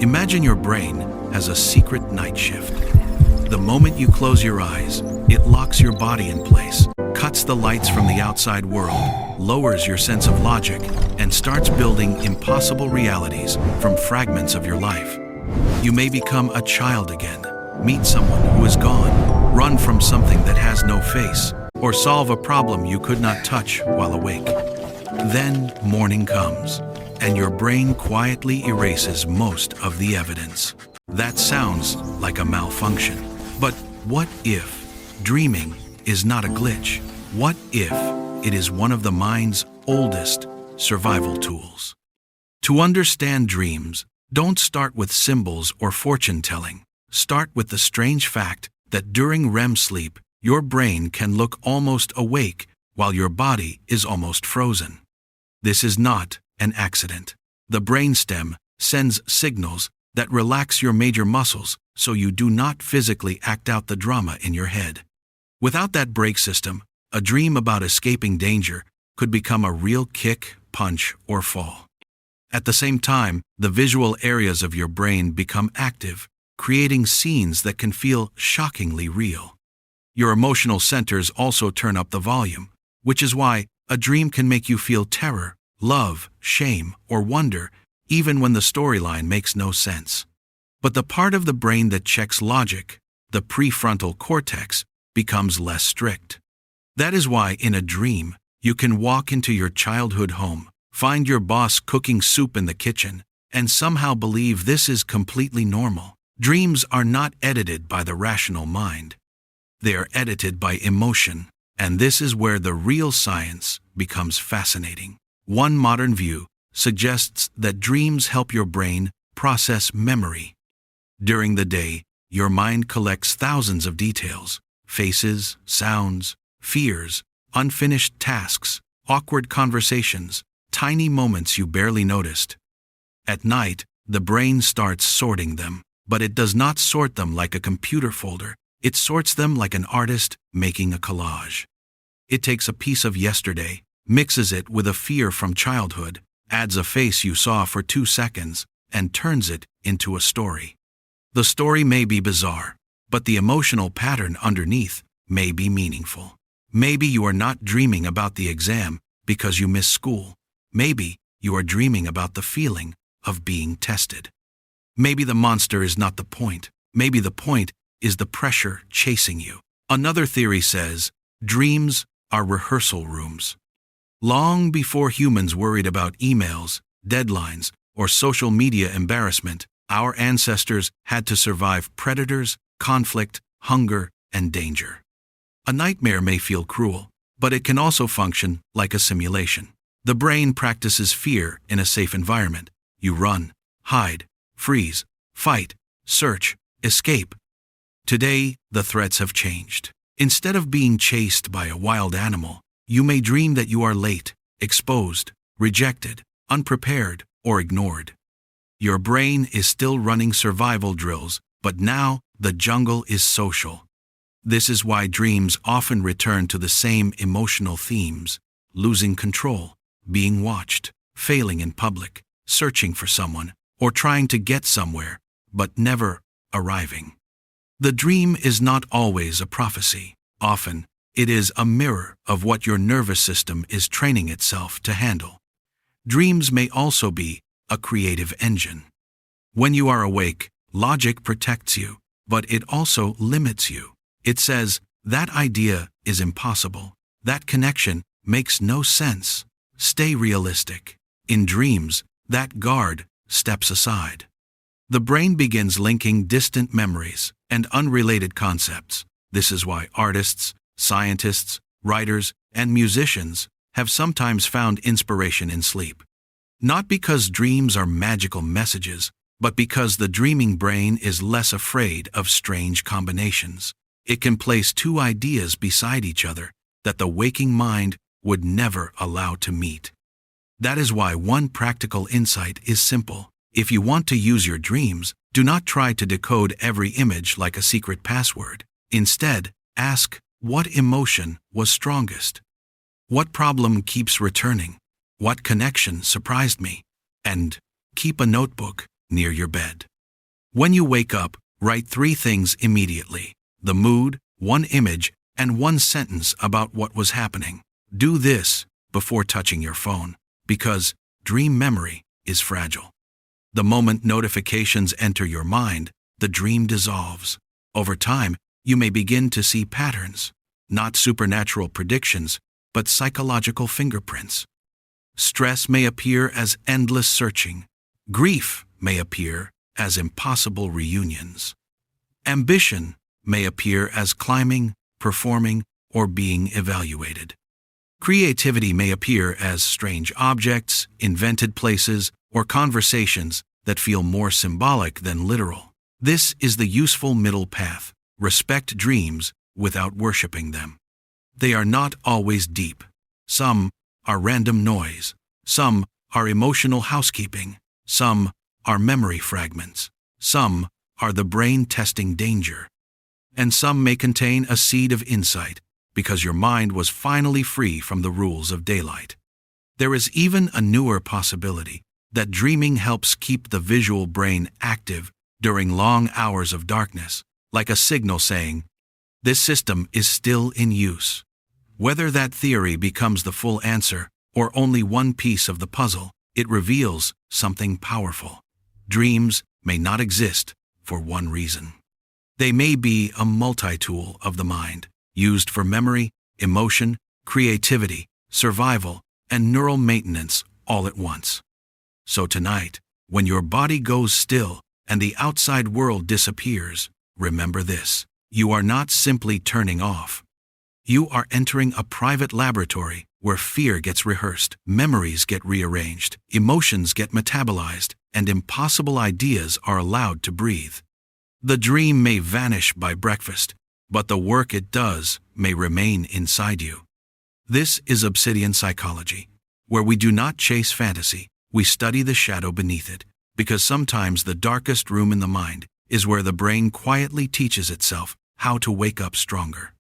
Imagine your brain as a secret night shift. The moment you close your eyes, it locks your body in place, cuts the lights from the outside world, lowers your sense of logic, and starts building impossible realities from fragments of your life. You may become a child again, meet someone who is gone, run from something that has no face, or solve a problem you could not touch while awake. Then morning comes, and your brain quietly erases most of the evidence. That sounds like a malfunction. But what if dreaming is not a glitch? What if it is one of the mind's oldest survival tools? To understand dreams, don't start with symbols or fortune-telling. Start with the strange fact that during REM sleep, your brain can look almost awake while your body is almost frozen. This is not an accident. The brainstem sends signals that relax your major muscles so you do not physically act out the drama in your head. Without that brake system, a dream about escaping danger could become a real kick, punch, or fall. At the same time, the visual areas of your brain become active, creating scenes that can feel shockingly real. Your emotional centers also turn up the volume, which is why a dream can make you feel terror, love, shame, or wonder, even when the storyline makes no sense. But the part of the brain that checks logic, the prefrontal cortex, becomes less strict. That is why in a dream, you can walk into your childhood home, find your boss cooking soup in the kitchen, and somehow believe this is completely normal. Dreams are not edited by the rational mind. They are edited by emotion, and this is where the real science becomes fascinating. One modern view suggests that dreams help your brain process memory. During the day, your mind collects thousands of details: faces, sounds, fears, unfinished tasks, awkward conversations, tiny moments you barely noticed. At night, the brain starts sorting them, but it does not sort them like a computer folder. It sorts them like an artist making a collage. It takes a piece of yesterday, mixes it with a fear from childhood, adds a face you saw for 2 seconds, and turns it into a story. The story may be bizarre, but the emotional pattern underneath may be meaningful. Maybe you are not dreaming about the exam because you miss school. Maybe you are dreaming about the feeling of being tested. Maybe the monster is not the point. Maybe the point is the pressure chasing you. Another theory says dreams are rehearsal rooms. Long before humans worried about emails, deadlines, or social media embarrassment, our ancestors had to survive predators, conflict, hunger, and danger. A nightmare may feel cruel, but it can also function like a simulation. The brain practices fear in a safe environment. You run, hide, freeze, fight, search, escape. Today, the threats have changed. Instead of being chased by a wild animal, you may dream that you are late, exposed, rejected, unprepared, or ignored. Your brain is still running survival drills, but now the jungle is social. This is why dreams often return to the same emotional themes: losing control, being watched, failing in public, searching for someone, or trying to get somewhere, but never arriving. The dream is not always a prophecy. Often, it is a mirror of what your nervous system is training itself to handle. Dreams may also be a creative engine. When you are awake, logic protects you, but it also limits you. It says, that idea is impossible. That connection makes no sense. Stay realistic. In dreams, that guard steps aside. The brain begins linking distant memories and unrelated concepts. This is why artists, scientists, writers, and musicians have sometimes found inspiration in sleep. Not because dreams are magical messages, but because the dreaming brain is less afraid of strange combinations. It can place two ideas beside each other that the waking mind would never allow to meet. That is why one practical insight is simple. If you want to use your dreams, do not try to decode every image like a secret password. Instead, ask, what emotion was strongest? What problem keeps returning? What connection surprised me? And keep a notebook near your bed. When you wake up, write 3 things immediately: the mood, 1 image, and 1 sentence about what was happening. Do this before touching your phone, because dream memory is fragile. The moment notifications enter your mind, the dream dissolves. Over time, you may begin to see patterns, not supernatural predictions, but psychological fingerprints. Stress may appear as endless searching. Grief may appear as impossible reunions. Ambition may appear as climbing, performing, or being evaluated. Creativity may appear as strange objects, invented places, or conversations that feel more symbolic than literal. This is the useful middle path. Respect dreams without worshiping them. They are not always deep. Some are random noise. Some are emotional housekeeping. Some are memory fragments. Some are the brain testing danger. And some may contain a seed of insight, because your mind was finally free from the rules of daylight. There is even a newer possibility that dreaming helps keep the visual brain active during long hours of darkness, like a signal saying, "This system is still in use." Whether that theory becomes the full answer or only one piece of the puzzle, it reveals something powerful. Dreams may not exist for one reason. They may be a multi-tool of the mind, used for memory, emotion, creativity, survival, and neural maintenance all at once. So tonight, when your body goes still and the outside world disappears, remember this: you are not simply turning off. You are entering a private laboratory where fear gets rehearsed, memories get rearranged, emotions get metabolized, and impossible ideas are allowed to breathe. The dream may vanish by breakfast, but the work it does may remain inside you. This is Obsidian Psychology, where we do not chase fantasy, we study the shadow beneath it, because sometimes the darkest room in the mind is where the brain quietly teaches itself how to wake up stronger.